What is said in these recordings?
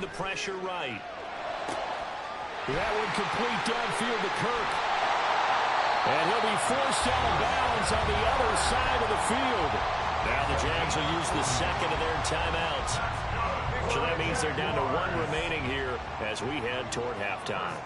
the pressure right. That one complete downfield to Kirk. And he'll be forced out of bounds on the other side of the field. Now the Jags will use the second of their timeouts. So that means they're down to one remaining here as we head toward halftime.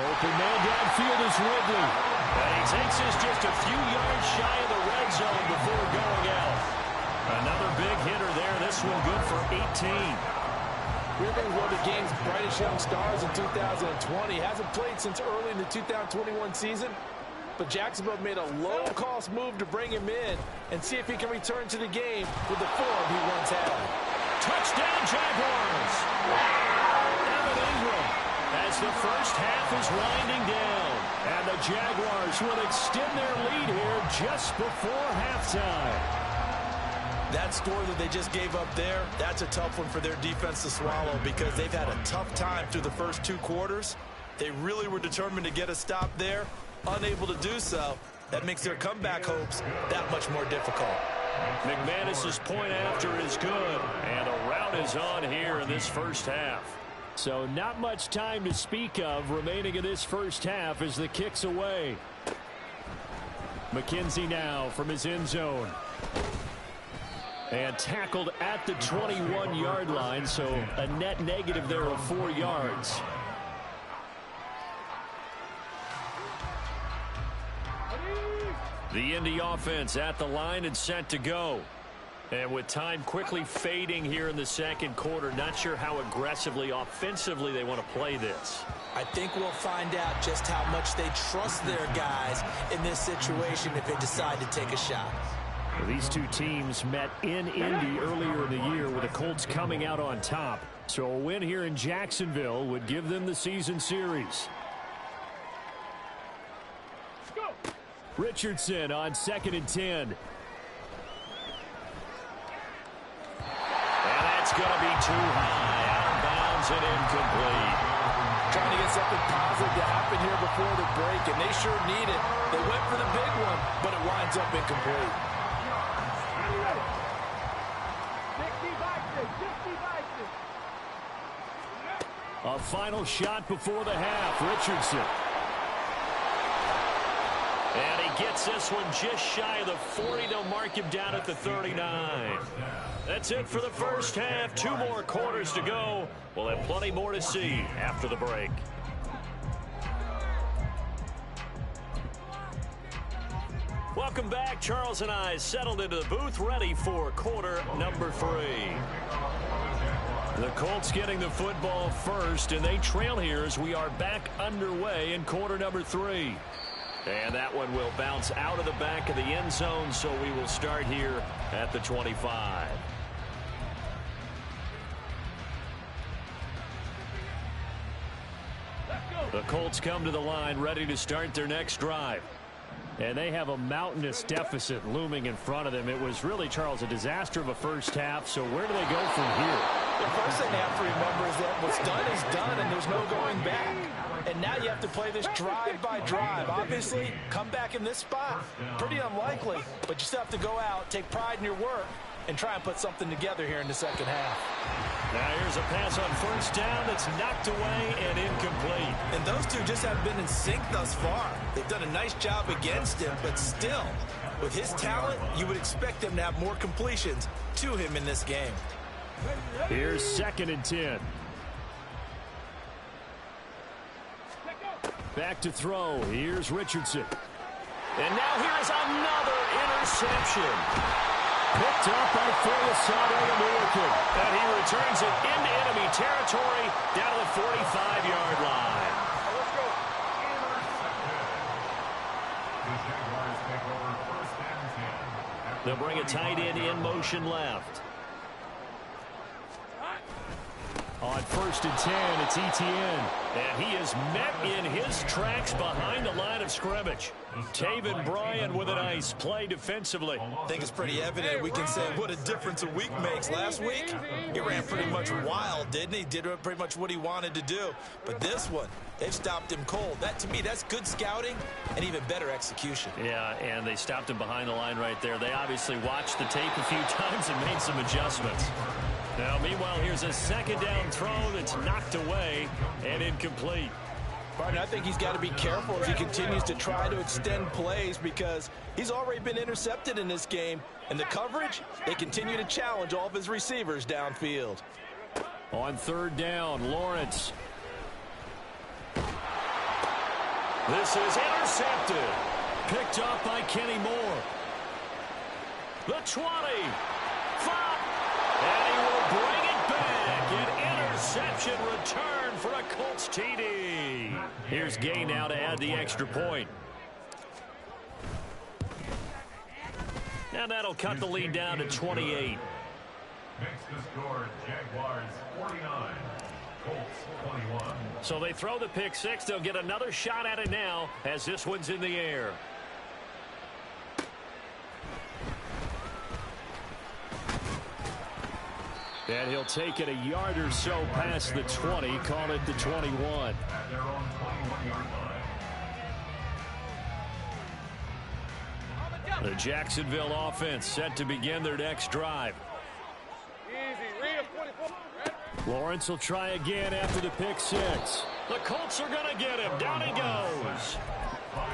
Open man downfield is Ridley. And he takes us just a few yards shy of the red zone before going out. Another big hitter there. This one good for 18. Ridley was one of the game's brightest young stars in 2020. Hasn't played since early in the 2021 season. But Jacksonville made a low-cost move to bring him in and see if he can return to the game with the form he once had. Touchdown, Jaguars! Evan Ingram as the first half is winding down. And the Jaguars will extend their lead here just before halftime. That score that they just gave up there, that's a tough one for their defense to swallow because they've had a tough time through the first two quarters. They really were determined to get a stop there, unable to do so. That makes their comeback hopes that much more difficult. McManus's point after is good, and a rout is on here in this first half. So not much time to speak of remaining in this first half as the kick's away. McKenzie now from his end zone. And tackled at the 21-yard line, so a net negative there of 4 yards. The Indy offense at the line and set to go. And with time quickly fading here in the second quarter, not sure how aggressively, offensively they want to play this. I think we'll find out just how much they trust their guys in this situation if they decide to take a shot. Well, these two teams met in Indy earlier in the year with the Colts coming out on top. So a win here in Jacksonville would give them the season series. Richardson on 2nd and 10. And that's going to be too high. Out of bounds and incomplete. Trying to get something positive to happen here before the break, and they sure need it. They went for the big one, but it winds up incomplete. A final shot before the half. Richardson. And he gets this one just shy of the 40. They'll mark him down at the 39. That's it for the first half. 2 more quarters to go. We'll have plenty more to see after the break. Welcome back. Charles and I settled into the booth, ready for quarter number 3. The Colts getting the football first, and they trail here as we are back underway in quarter number 3. And that one will bounce out of the back of the end zone, so we will start here at the 25. The Colts come to the line ready to start their next drive. And they have a mountainous deficit looming in front of them. It was really, Charles, a disaster of a first half, so where do they go from here? The first thing they have to remember is that what's done is done, and there's no going back. And now you have to play this drive by drive. Obviously, come back in this spot, pretty unlikely, but you still have to go out, take pride in your work, and try and put something together here in the second half. Now here's a pass on first down that's knocked away and incomplete. And those two just haven't been in sync thus far. They've done a nice job against him, but still, with his talent, you would expect them to have more completions to him in this game. Here's 2nd and 10. Back to throw. Here's Richardson. And now here's another interception. Picked up by Foyesade American. And he returns it into enemy territory down to the 45-yard line. Let's go. They'll bring a tight end in motion left. On 1st and 10, it's Etienne. And he is met in his tracks behind the line of scrimmage. Taven Bryan with a nice play defensively. I think it's pretty evident. We can say what a difference a week makes. Last week, he ran pretty much wild, didn't he? Did pretty much what he wanted to do. But this one, they've stopped him cold. That, to me, that's good scouting and even better execution. Yeah, and they stopped him behind the line right there. They obviously watched the tape a few times and made some adjustments. Now, meanwhile, here's a second down throw that's knocked away and incomplete. Partner, I think he's got to be careful as he continues to try to extend plays because he's already been intercepted in this game. And the coverage, they continue to challenge all of his receivers downfield. On 3rd down, Lawrence. This is intercepted. Picked up by Kenny Moore. The 20. 5. And he will bring it back. An interception return for a Colts TD. Here's Gay now to add the extra point. Now that'll cut the lead down to 28. Makes the score Jaguars 49, Colts 21. So they throw the pick six. They'll get another shot at it now as this one's in the air. And he'll take it a yard or so past the 20, call it the 21. At their own 21-yard line. The Jacksonville offense set to begin their next drive. Lawrence will try again after the pick six. The Colts are going to get him. Down he goes.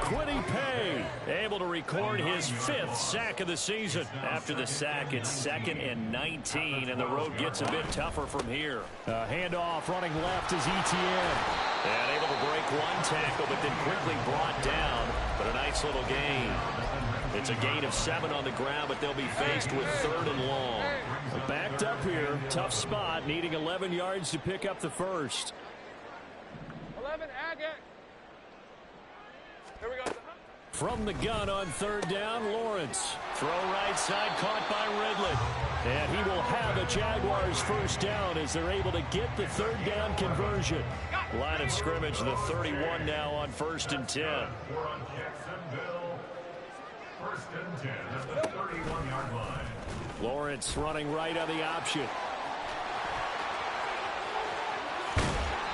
Quiddy Pay able to record his 5th sack of the season. After the sack, it's 2nd and 19, and the road gets a bit tougher from here. Handoff running left is Etienne. And able to break one tackle, but then quickly brought down. But a nice little gain. It's a gain of 7 on the ground, but they'll be faced with 3rd and long. Backed up here, tough spot, needing 11 yards to pick up the first. 11, Agate. Here we go. From the gun on 3rd down, Lawrence. Throw right side, caught by Ridley. And he will have a Jaguars first down as they're able to get the 3rd down conversion. Line of scrimmage, the 31 now on 1st and 10. We're on Jacksonville. 1st and 10 at the 31-yard line. Lawrence running right on the option.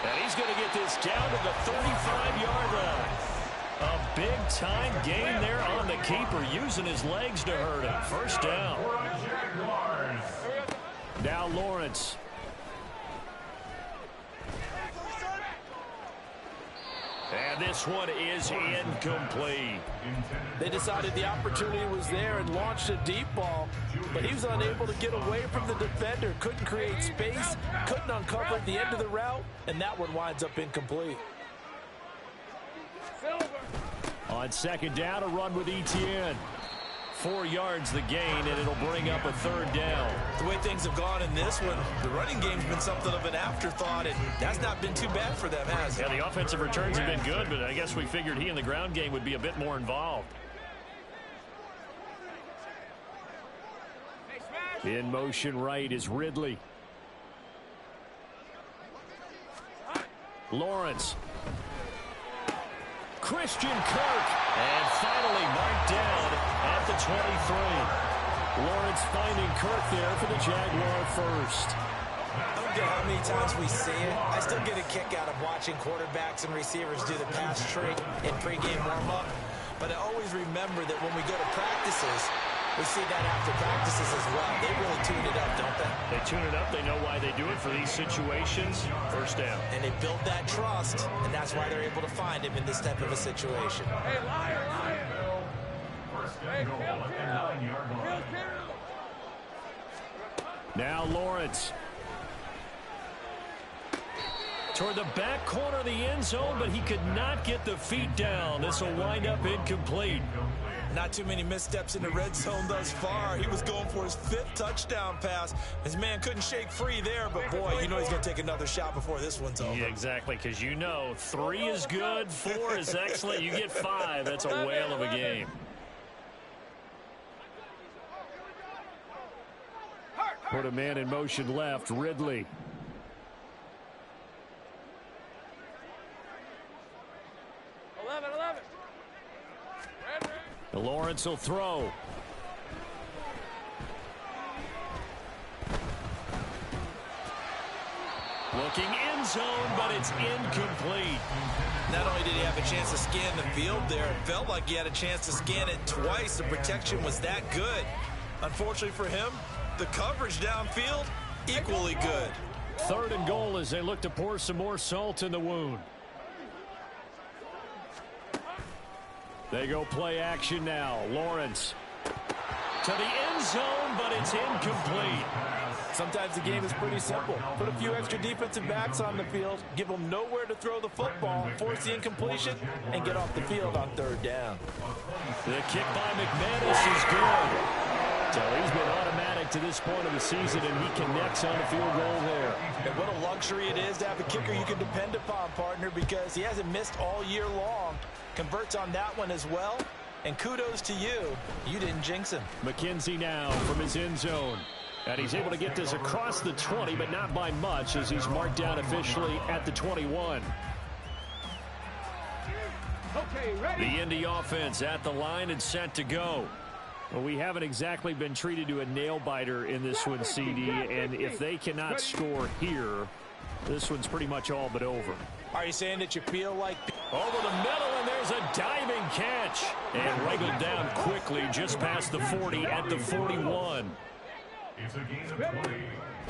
And he's going to get this down to the 35-yard line. A big-time gain there on the keeper, using his legs to hurt him. First down. We're on Jaguars. Now Lawrence. And this one is incomplete. They decided the opportunity was there and launched a deep ball, but he was unable to get away from the defender, couldn't create space, couldn't uncover the end of the route, and that one winds up incomplete. On 2nd down, a run with Etienne. 4 yards the gain, and it'll bring up a 3rd down. The way things have gone in this one, the running game's been something of an afterthought, and that's not been too bad for them, has it? Yeah, the offensive returns have been good, but I guess we figured he in the ground game would be a bit more involved. In motion right is Ridley. Lawrence. Christian Kirk. And finally marked down at the 23. Lawrence finding Kirk there for the Jaguar first. I don't care how many times we see it. I still get a kick out of watching quarterbacks and receivers do the pass trick in pregame warm-up. But I always remember that when we go to practices, we see that after practices as well. They really tune it up, don't they? They tune it up. They know why they do it for these situations. First down. And they build that trust, and that's why they're able to find him in this type of a situation. Hey, liar, liar. First and goal at the 9-yard line. Now Lawrence. Toward the back corner of the end zone, but he could not get the feet down. This will wind up incomplete. Not too many missteps in the red zone thus far. He was going for his 5th touchdown pass. His man couldn't shake free there, but boy, you know he's going to take another shot before this one's over. Yeah, exactly, because you know 3 is good, 4 is excellent. You get 5. That's a whale of a game. Put a man in motion left, Ridley. Lawrence will throw. Looking end zone, but it's incomplete. Not only did he have a chance to scan the field there, it felt like he had a chance to scan it twice. The protection was that good. Unfortunately for him, the coverage downfield, equally good. 3rd and goal as they look to pour some more salt in the wound. They go play action now. Lawrence to the end zone, but it's incomplete. Sometimes the game is pretty simple. Put a few extra defensive backs on the field, give them nowhere to throw the football, force the incompletion, and get off the field on 3rd down. The kick by McManus is good. So he's been automatic to this point of the season, and he connects on a field goal there. And what a luxury it is to have a kicker you can depend upon, partner, because he hasn't missed all year long. Converts on that one as well. And kudos to you. You didn't jinx him. McKenzie now from his end zone. And he's able to get this across the 20, but not by much, as he's marked down officially at the 21. Okay, ready? The Indy offense at the line and set to go. Well, we haven't exactly been treated to a nail-biter in this one, CD, and if they cannot score here, this one's pretty much all but over. Are you saying that you feel like... Over the middle, and there's a diving catch. And wriggled down quickly just past the 40 at the 41. It's a gain of 20.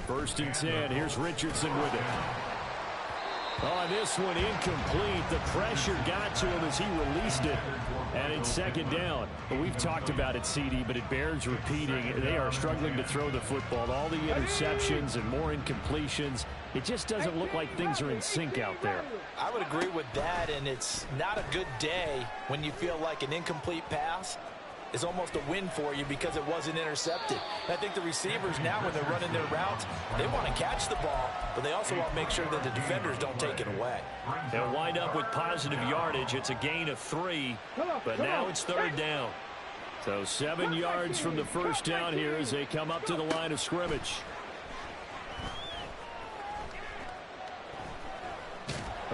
1st and 10. Here's Richardson with it. On this one, incomplete. The pressure got to him as he released it. And it's 2nd down. We've talked about it, CD, but it bears repeating. They are struggling to throw the football. All the interceptions and more incompletions. It just doesn't look like things are in sync out there. I would agree with that, and it's not a good day when you feel like an incomplete pass is almost a win for you because it wasn't intercepted. And I think the receivers now, when they're running their routes, they want to catch the ball, but they also want to make sure that the defenders don't take it away. They'll wind up with positive yardage. It's a gain of 3, but now it's 3rd down. So 7 yards from the 1st down here as they come up to the line of scrimmage.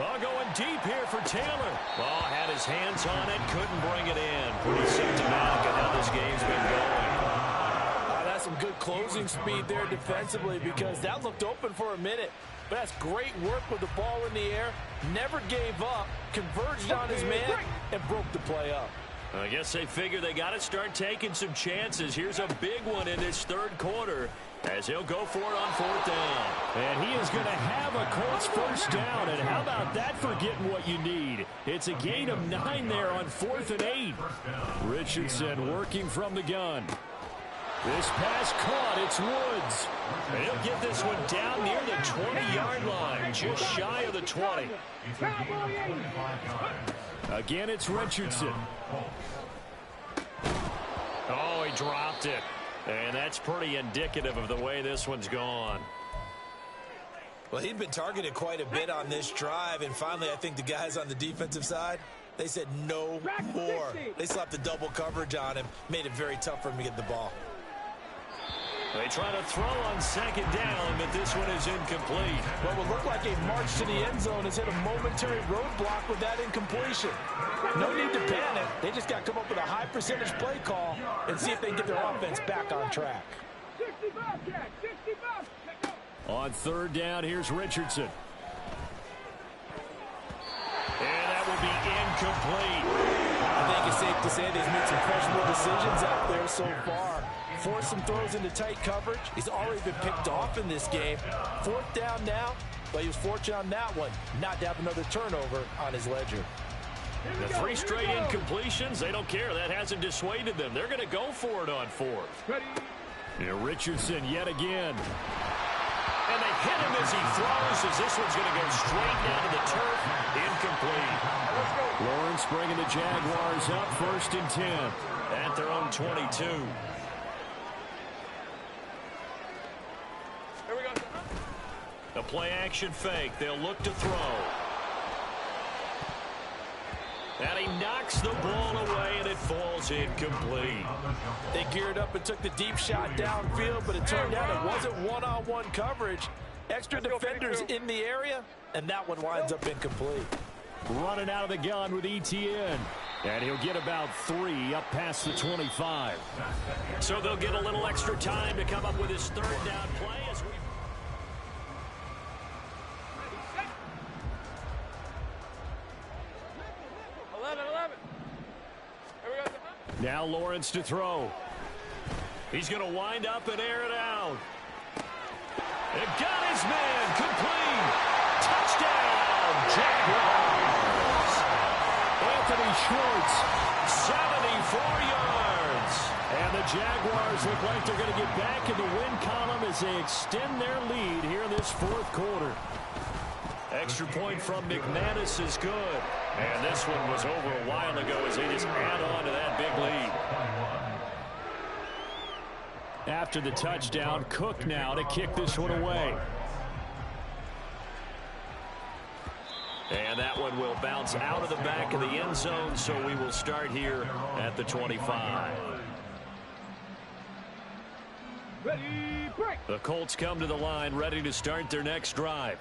Oh, going deep here for Taylor. Oh, had his hands on it, couldn't bring it in. Pretty symptomatic of how this game's been going. That's some good closing speed there defensively because that looked open for a minute. But that's great work with the ball in the air. Never gave up, converged on his man, and broke the play up. I guess they figure they got to start taking some chances. Here's a big one in this 3rd quarter as he'll go for it on 4th down. And he is going to have a Colts 1st down. And how about that for getting what you need? It's a gain of 9 there on 4th and 8. Richardson working from the gun. This pass caught. It's Woods. And he'll get this one down near the 20-yard line, just shy of the 20. Again, it's Richardson. Oh, he dropped it. And that's pretty indicative of the way this one's gone. Well, he'd been targeted quite a bit on this drive, and finally I think the guys on the defensive side, they said no more. They slapped the double coverage on him, made it very tough for him to get the ball. They try to throw on 2nd down, but this one is incomplete. What would look like a march to the end zone has hit a momentary roadblock with that incompletion. No need to panic. They just got to come up with a high percentage play call and see if they can get their offense back on track. On 3rd down, here's Richardson. And that will be incomplete. I think it's safe to say they've made some questionable decisions out there so far. Forced some throws into tight coverage. He's already been picked off in this game. 4th down now, but he was fortunate on that one not to have another turnover on his ledger. The 3 straight incompletions, they don't care. That hasn't dissuaded them. They're going to go for it on 4th. Richardson yet again. And they hit him as he throws, as this one's going to go straight down to the turf. Incomplete. Lawrence bringing the Jaguars up 1st and 10 at their own 22. A play-action fake. They'll look to throw. And he knocks the ball away, and it falls incomplete. They geared up and took the deep shot downfield, but it turned out it wasn't one-on-one coverage. Extra defenders in the area, and that one winds up incomplete. Running out of the gun with ETN. And he'll get about 3 up past the 25. So they'll get a little extra time to come up with his third down play as we... Now Lawrence to throw. He's going to wind up and air it out. It got his man. Complete. Touchdown, Jaguars. Anthony Schwartz. 74 yards. And the Jaguars look like they're going to get back in the win column as they extend their lead here in this fourth quarter. Extra point from McManus is good. And this one was over a while ago as they just add on to that big lead. After the touchdown, Cook now to kick this one away. And that one will bounce out of the back of the end zone, so we will start here at the 25. Ready, break. The Colts come to the line, ready to start their next drive.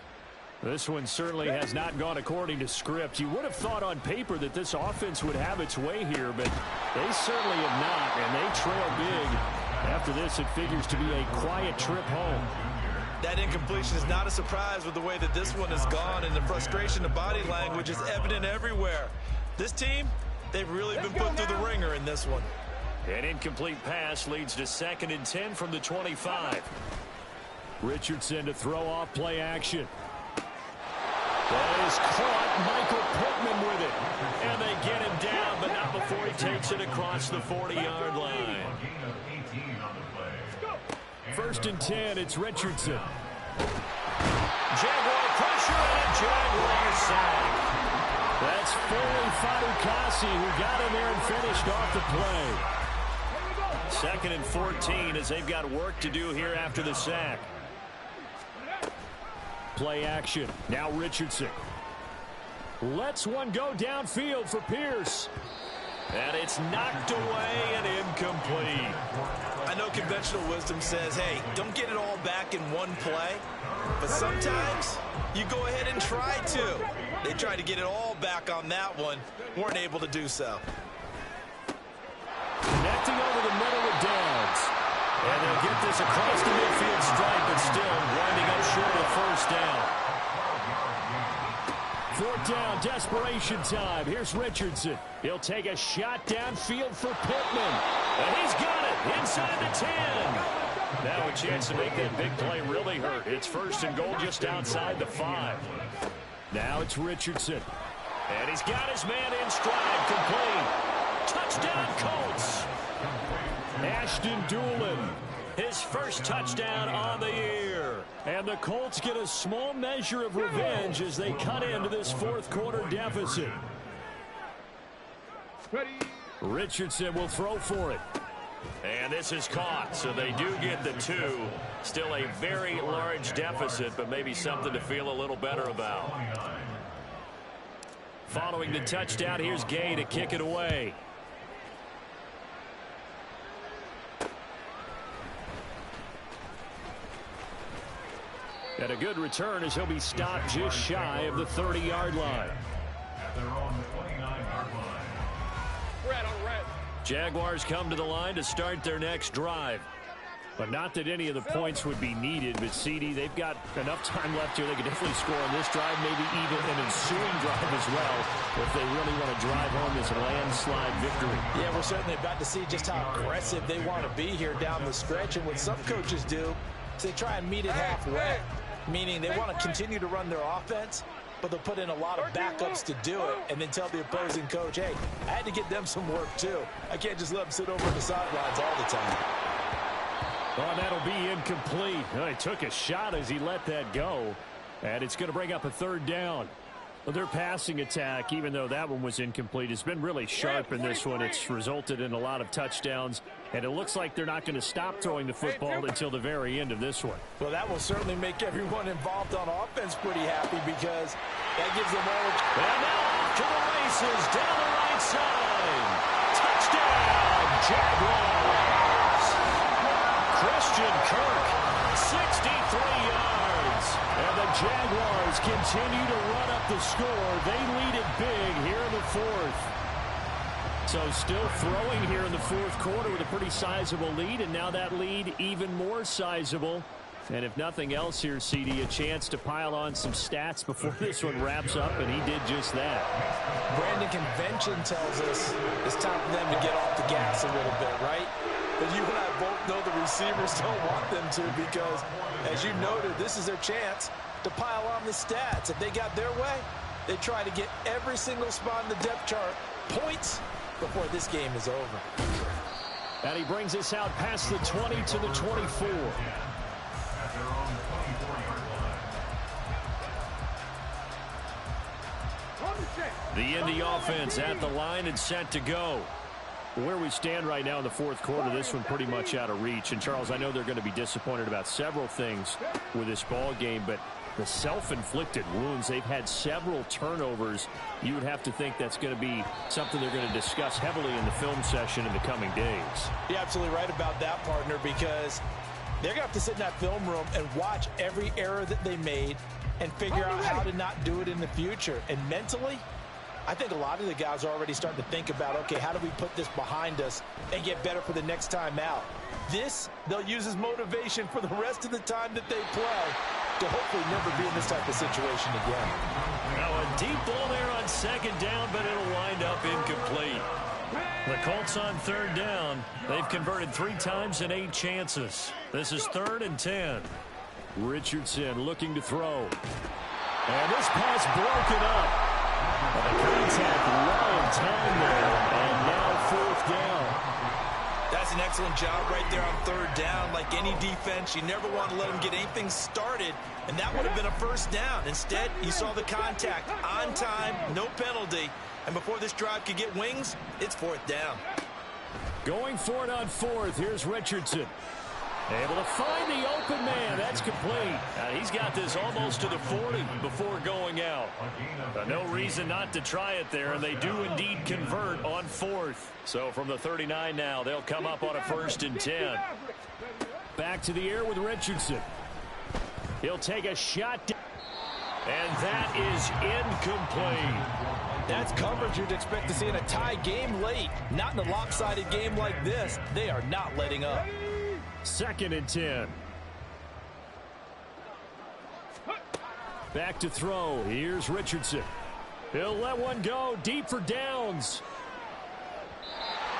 This one certainly has not gone according to script. You would have thought on paper that this offense would have its way here, but they certainly have not, and they trail big. After this, it figures to be a quiet trip home. That incompletion is not a surprise with the way that this one has gone, and the frustration of body language is evident everywhere. This team, they've really been put through the ringer in this one. An incomplete pass leads to 2nd and 10 from the 25. Richardson to throw off play action. That is caught. Michael Pittman with it. And they get him down, but not before he takes it across the 40-yard line. 1st and 10, it's Richardson. Jaguar pressure and a Jaguar sack. That's Foley Fatukasi who got in there and finished off the play. 2nd and 14 as they've got work to do here after the sack. Play action. Now Richardson. Lets one go downfield for Pierce. And it's knocked away and incomplete. I know conventional wisdom says, hey, don't get it all back in one play. But sometimes you go ahead and try to. They tried to get it all back on that one. Weren't able to do so. Connecting over the middle with Downs. And they'll get this across the midfield stripe, but still winding up short of 1st down. 4th down, desperation time. Here's Richardson. He'll take a shot downfield for Pittman. And he's got it inside the 10. Now a chance to make that big play really hurt. It's 1st and goal just outside the 5. Now it's Richardson. And he's got his man in stride, complete. Touchdown, Colts. Ashton Doolin. His first touchdown on the year. And the Colts get a small measure of revenge as they cut into this fourth quarter deficit. Ready. Richardson will throw for it. And this is caught, so they do get the 2. Still a very large deficit, but maybe something to feel a little better about. Following the touchdown, here's Gay to kick it away. And a good return as he'll be stopped just shy of the 30-yard line. At their own 29-yard line. Red on red. Jaguars come to the line to start their next drive. But not that any of the points would be needed, but CD, they've got enough time left here. They can definitely score on this drive, maybe even an ensuing drive as well, if they really want to drive home this landslide victory. Yeah, we're certainly about to see just how aggressive they want to be here down the stretch. And what some coaches do is they try and meet it halfway, meaning they want to continue to run their offense, but they'll put in a lot of backups to do it and then tell the opposing coach, hey, I had to get them some work too. I can't just let them sit over on the sidelines all the time. Oh, that'll be incomplete. Well, he took a shot as he let that go, and it's going to bring up a 3rd down. Well, their passing attack, even though that one was incomplete, has been really sharp in this one. It's resulted in a lot of touchdowns, and it looks like they're not going to stop throwing the football until the very end of this one. Well, that will certainly make everyone involved on offense pretty happy because that gives them all. And now off to the races down the right side. Touchdown, Jaguars. Christian Kirk, 63 yards. And the Jaguars continue to run up the score. They lead it big here in the fourth. So still throwing here in the fourth quarter with a pretty sizable lead, and now that lead even more sizable. And if nothing else here, CD, a chance to pile on some stats before this one wraps up, and he did just that. Brandon, convention tells us it's time for them to get off the gas a little bit, right? But you and I both know the receivers don't want them to, because, as you noted, this is their chance to pile on the stats. If they got their way, they try to get every single spot in the depth chart points before this game is over. And he brings us out past the 20 to the 24. The Indy offense at the line and set to go. Where we stand right now in the fourth quarter, this one pretty much out of reach. And, Charles, I know they're going to be disappointed about several things with this ball game, but the self-inflicted wounds, they've had several turnovers. You would have to think that's going to be something they're going to discuss heavily in the film session in the coming days. You're absolutely right about that, partner, because they're going to have to sit in that film room and watch every error that they made and figure out how to not do it in the future. And mentally, I think a lot of the guys are already starting to think about, okay, how do we put this behind us and get better for the next time out? This, they'll use as motivation for the rest of the time that they play to hopefully never be in this type of situation again. Now a deep ball there on second down, but it'll wind up incomplete. The Colts on third down. They've converted 3 times in 8 chances. This is 3rd and 10. Richardson looking to throw. And this pass broken up. The contact low in time there, and now 4th down. That's an excellent job right there on 3rd down. Like any defense, you never want to let them get anything started, and that would have been a 1st down. Instead, you saw the contact on time, no penalty, and before this drive could get wings, it's 4th down. Going for it on 4th. Here's Richardson. Able to find the open man. That's complete. He's got this almost to the 40 before going out. No reason not to try it there, and they do indeed convert on 4th. So from the 39 now, they'll come up on a 1st and 10. Back to the air with Richardson. He'll take a shot. And that is incomplete. That's coverage you'd expect to see in a tie game late. Not in a lopsided game like this. They are not letting up. 2nd and 10. Back to throw. Here's Richardson. He'll let one go deep for downs.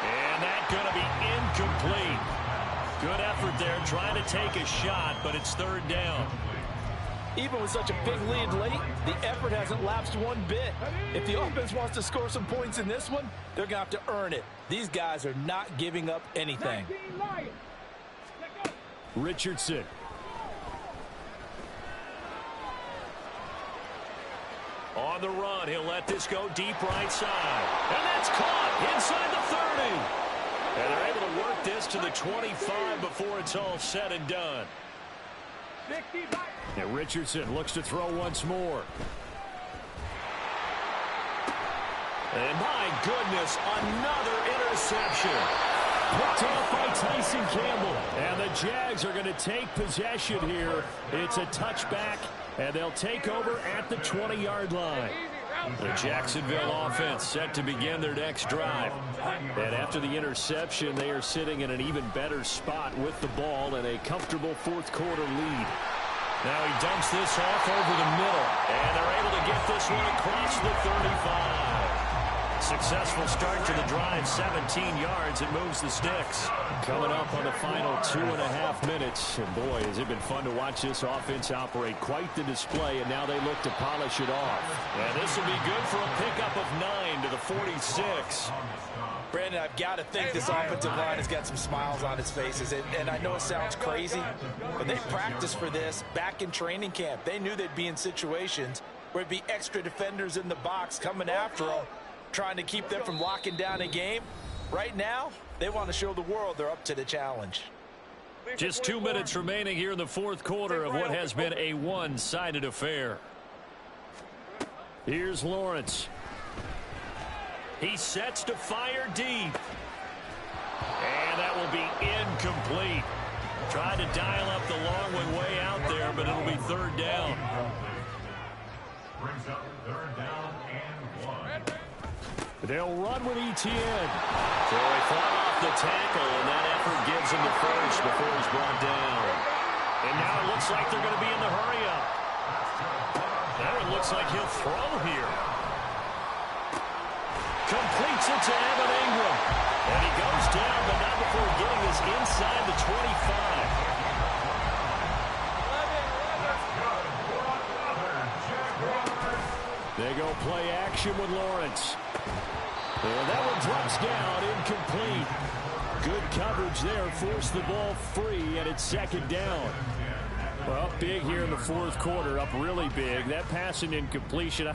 And that's going to be incomplete. Good effort there trying to take a shot, but it's 3rd down. Even with such a big lead late, the effort hasn't lapsed one bit. If the offense wants to score some points in this one, they're going to have to earn it. These guys are not giving up anything. Richardson. On the run, he'll let this go deep right side. And that's caught inside the 30. And they're able to work this to the 25 before it's all said and done. And Richardson looks to throw once more. And my goodness, another interception. Picked off by Tyson Campbell. And the Jags are going to take possession here. It's a touchback, and they'll take over at the 20-yard line. The Jacksonville offense set to begin their next drive. And after the interception, they are sitting in an even better spot with the ball and a comfortable fourth quarter lead. Now he dumps this off over the middle. And they're able to get this one across the 35. Successful start to the drive, 17 yards. It moves the sticks. Coming up on the final 2.5 minutes. And boy, has it been fun to watch this offense operate. Quite the display, and now they look to polish it off. And this will be good for a pickup of 9 to the 46. Brandon, I've got to think this offensive line has got some smiles on its faces. And I know it sounds crazy, but they practiced for this back in training camp. They knew they'd be in situations where it'd be extra defenders in the box coming after them, trying to keep them from locking down a game. Right now, they want to show the world they're up to the challenge. Just 2 minutes remaining here in the fourth quarter of what has been a one-sided affair. Here's Lawrence. He sets to fire deep. And that will be incomplete. Tried to dial up the long one way out there, but it'll be 3rd down. Brings up third down and 1. They'll run with ETN. So he fought off the tackle, and that effort gives him the first before he's brought down. And now it looks like they're going to be in the hurry-up. Now it looks like he'll throw here. Completes it to Evan Ingram. And he goes down, but not before getting this inside the 25. They go play action with Lawrence. And that one drops down, incomplete. Good coverage there, forced the ball free, and it's second down. Well, up big here in the fourth quarter, up really big. That pass and incompletion,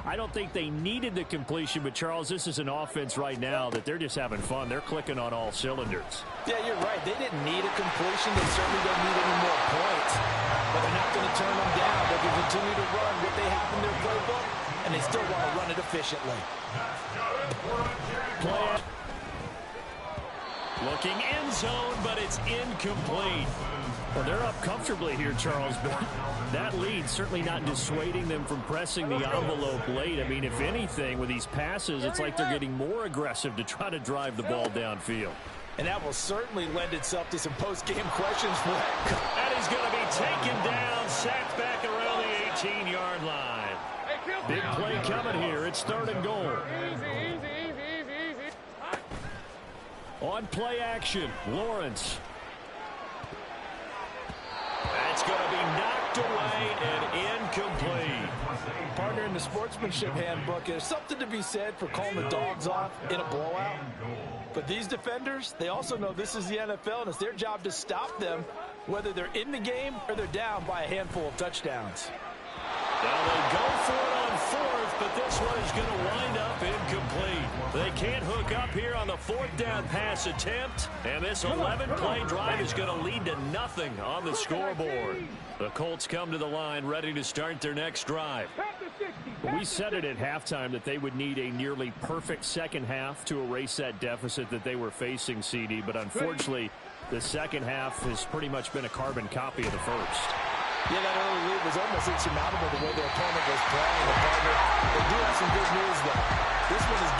I don't think they needed the completion, but Charles, this is an offense right now that they're just having fun. They're clicking on all cylinders. Yeah, you're right. They didn't need a completion. They certainly don't need any more points. But they're not going to turn them down. They can continue to run what they have in their playbook, and they still want to run it efficiently. Play. Looking end zone, but it's incomplete. Well, they're up comfortably here, Charles, but that lead certainly not dissuading them from pressing the envelope late. I mean, if anything, with these passes, it's like they're getting more aggressive to try to drive the ball downfield. And that will certainly lend itself to some post-game questions for that. And he's going to be taken down, sacked back around the 18-yard line. Big play coming here. It's third and goal. On play action, Lawrence. That's going to be knocked away and incomplete. Partner, in the sportsmanship handbook, there's something to be said for calling the dogs off in a blowout. But these defenders, they also know this is the NFL, and it's their job to stop them, whether they're in the game or they're down by a handful of touchdowns. Now they go for it on fourth, but this one is going to wind up incomplete. They can't hook up here on the fourth down pass attempt, and this 11-play drive is going to lead to nothing on the scoreboard. The Colts come to the line ready to start their next drive. We said it at halftime that they would need a nearly perfect second half to erase that deficit that they were facing, CD, but unfortunately the second half has pretty much been a carbon copy of the first. Yeah, that early lead was almost insurmountable the way their opponent was playing. They do have some good news, though. This one is